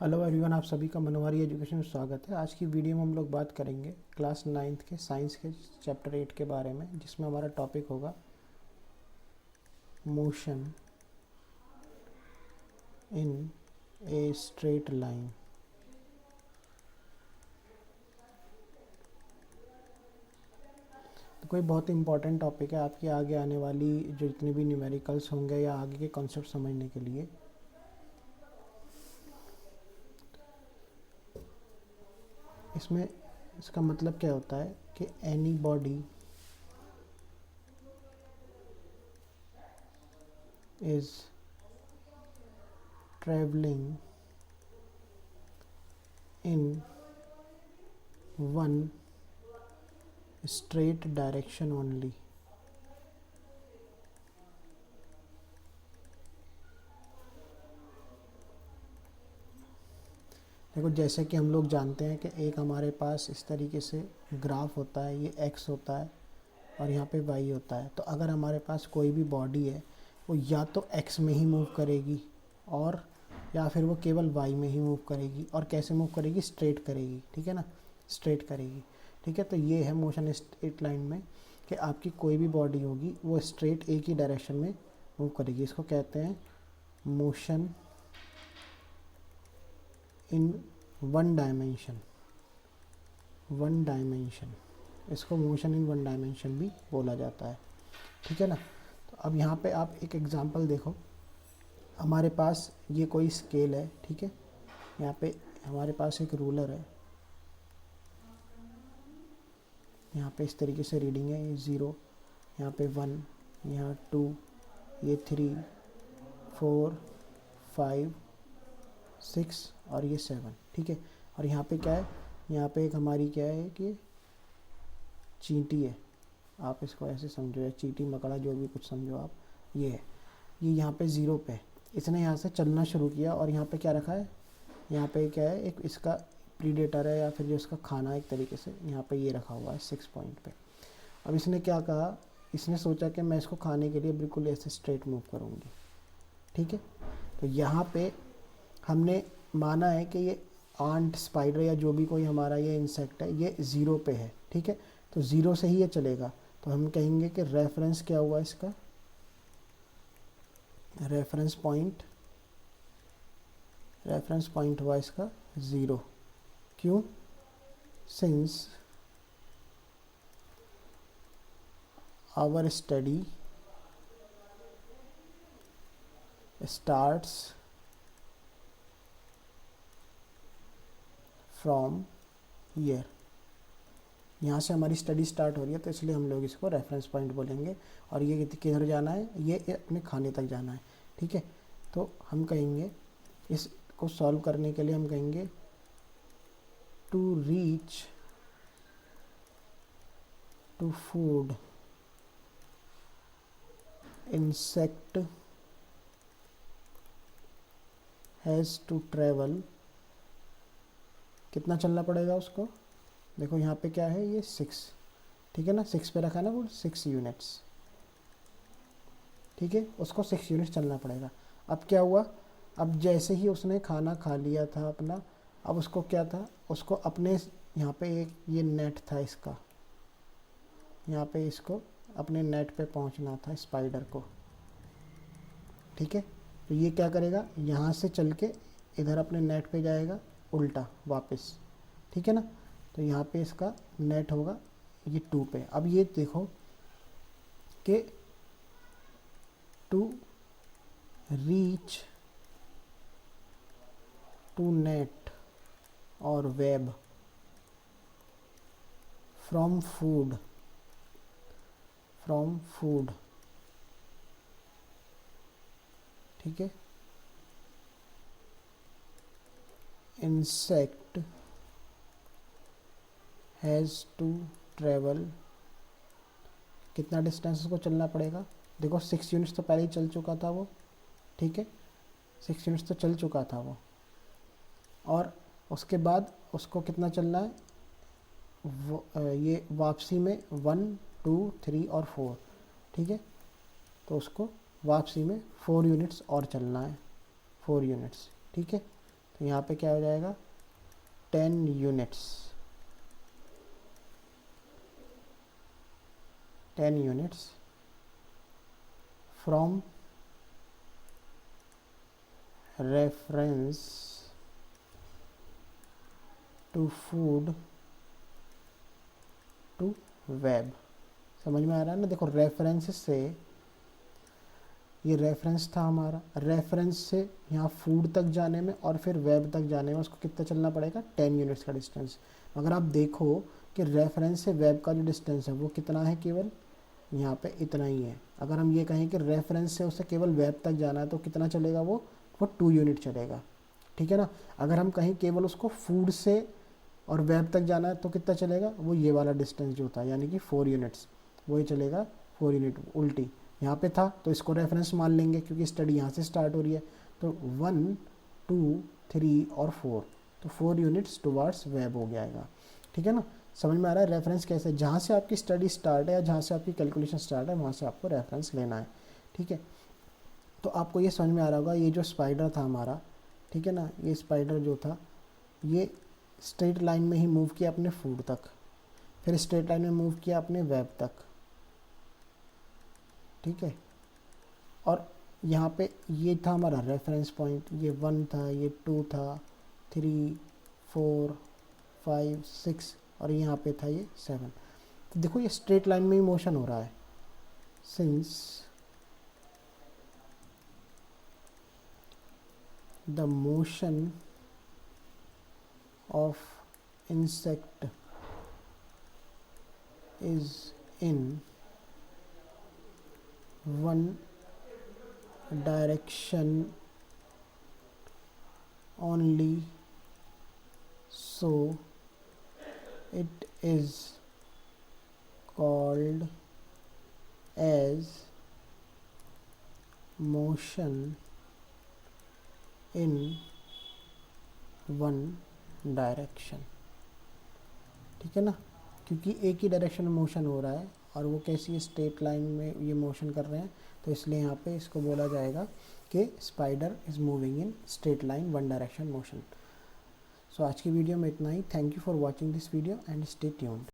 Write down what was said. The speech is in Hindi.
हेलो एवरीवन, आप सभी का मनोहारी एजुकेशन में स्वागत है। आज की वीडियो में हम लोग बात करेंगे क्लास 9th के साइंस के चैप्टर 8 के बारे में, जिसमें हमारा टॉपिक होगा motion in a straight line. तो कोई बहुत ही इंपॉर्टेंट टॉपिक है आपकी आगे आने वाली जो जितने भी न्यूमेरिकल्स होंगे या आगे के कॉन्सेप्ट समझने के लिए। इसमें इसका मतलब क्या होता है कि any body is travelling in one straight direction only। देखो, जैसे कि हम लोग जानते हैं कि एक हमारे पास इस तरीके से ग्राफ होता है, ये x होता है और यहाँ पे y होता है। तो अगर हमारे पास कोई भी बॉडी है वो या तो x में ही मूव करेगी और या फिर वो केवल y में ही मूव करेगी। और कैसे मूव करेगी? स्ट्रेट करेगी, ठीक है ना, स्ट्रेट करेगी, ठीक है। तो ये है मोशन स्ट्रेट लाइन में कि आपकी कोई भी बॉडी होगी वो स्ट्रेट एक ही डायरेक्शन में मूव करेगी। इसको कहते हैं motion in one dimension. One dimension, इसको मोशन इन वन डायमेंशन भी बोला जाता है, ठीक है ना। तो अब यहाँ पे आप एक एग्जांपल देखो। हमारे पास ये कोई स्केल है, ठीक है। यहाँ पे हमारे पास एक रूलर है, यहाँ पे इस तरीके से रीडिंग है, ये 0, यहाँ पे 1, यहाँ 2, ये 3, 4, 5, 6 और ये 7, ठीक है। और यहाँ पे क्या है? यहाँ पे एक हमारी क्या है कि चींटी है, आप इसको ऐसे समझो, या चींटी मकड़ा जो भी कुछ समझो आप। ये है, ये यहाँ पे 0 पे है। इसने यहाँ से चलना शुरू किया और यहाँ पे क्या रखा है? यहाँ पे क्या है? एक इसका प्रीडेटर है या फिर जो इसका खाना है एक तरीके से, यहाँ पे ये रखा हुआ है 6 पॉइंट पे। अब इसने क्या कहा? इसने सोचा कि मैं इसको खाने के लिए बिल्कुल ऐसे स्ट्रेट मूव करूँगी, ठीक है। तो यहाँ पे हमने माना है कि ये आंट, स्पाइडर या जो भी कोई हमारा ये इंसेक्ट है ये 0 पे है, ठीक है। तो 0 से ही ये चलेगा। तो हम कहेंगे कि रेफरेंस क्या हुआ इसका? रेफरेंस पॉइंट हुआ इसका 0। क्यों? Since our study starts from year. यहाँ से हमारी स्टडी स्टार्ट हो रही है, तो इसलिए हम लोग इसको रेफरेंस पॉइंट बोलेंगे। और ये किधर जाना है? ये अपने खाने तक जाना है, ठीक है। तो हम कहेंगे, इसको सॉल्व करने के लिए हम कहेंगे to reach to food insect has to travel. कितना चलना पड़ेगा उसको? देखो यहाँ पे क्या है, ये 6, ठीक है ना, 6 पे रखा ना वो 6 यूनिट्स, ठीक है। उसको 6 यूनिट्स चलना पड़ेगा। अब क्या हुआ? अब जैसे ही उसने खाना खा लिया था अपना, अब उसको क्या था? उसको अपने यहाँ पे एक ये नेट था इसका, यहाँ पे इसको अपने नेट पे पहुँचना था स्पाइडर को, ठीक है। तो ये क्या करेगा? यहाँ से चल के इधर अपने नेट पे जाएगा उल्टा वापस, ठीक है ना। तो यहाँ पे इसका नेट होगा ये 2 पे। अब ये देखो कि टू रीच टू नेट और वेब फ्रॉम फूड, ठीक है। Insect has to travel. कितना डिस्टेंस उसको चलना पड़ेगा? देखो 6 यूनिट्स तो पहले ही चल चुका था वो, ठीक है, 6 यूनिट्स तो चल चुका था वो। और उसके बाद उसको कितना चलना है? ये वापसी में 1, 2, 3 और 4, ठीक है। तो उसको वापसी में 4 यूनिट्स और चलना है, 4 यूनिट्स, ठीक है। तो यहाँ पे क्या हो जाएगा 10 units, 10 units from reference to food to web. समझ में आ रहा है ना? देखो रेफरेंस से, ये रेफरेंस था हमारा, रेफरेंस से यहाँ फूड तक जाने में और फिर वेब तक जाने में उसको कितना चलना पड़ेगा 10 यूनिट्स का डिस्टेंस। अगर आप देखो कि रेफरेंस से वेब का जो डिस्टेंस है वो कितना है, केवल यहाँ पे इतना ही है। अगर हम ये कहें कि रेफरेंस से उसे केवल वेब तक जाना है तो कितना चलेगा वो 2 यूनिट चलेगा, ठीक है ना। अगर हम कहीं केवल उसको फूड से और वेब तक जाना है तो कितना चलेगा, वो ये वाला डिस्टेंस जो होता है यानी कि 4 यूनिट्स, वही चलेगा 4 यूनिट। उल्टी यहाँ पे था तो इसको रेफरेंस मान लेंगे क्योंकि स्टडी यहाँ से स्टार्ट हो रही है। तो 1 2 3 और 4, तो 4 यूनिट्स टुवार्ड्स वेब हो जाएगा, ठीक है ना। समझ में आ रहा है रेफरेंस कैसे, जहाँ से आपकी स्टडी स्टार्ट है या जहाँ से आपकी कैलकुलेशन स्टार्ट है वहाँ से आपको रेफरेंस लेना है, ठीक है। तो आपको ये समझ में आ रहा होगा, ये जो स्पाइडर था हमारा, ठीक है ना, ये स्पाइडर जो था ये स्ट्रेट लाइन में ही मूव किया अपने फूड तक, फिर स्ट्रेट लाइन में मूव किया अपने वेब तक, ठीक है। और यहाँ पे ये था हमारा रेफरेंस पॉइंट, ये 1 था, ये 2 था, 3 4 5 6 और यहाँ पे था ये 7। तो देखो ये स्ट्रेट लाइन में ही मोशन हो रहा है, since the motion of insect is in one direction only, so it is called as motion in one direction, ठीक है ना, क्योंकि एक ही डायरेक्शन में मोशन हो रहा है और वो कैसी स्ट्रेट लाइन में ये मोशन कर रहे हैं, तो इसलिए यहाँ पे इसको बोला जाएगा कि spider is moving in straight line one direction motion. So आज की वीडियो में इतना ही। Thank you for watching this video and stay tuned.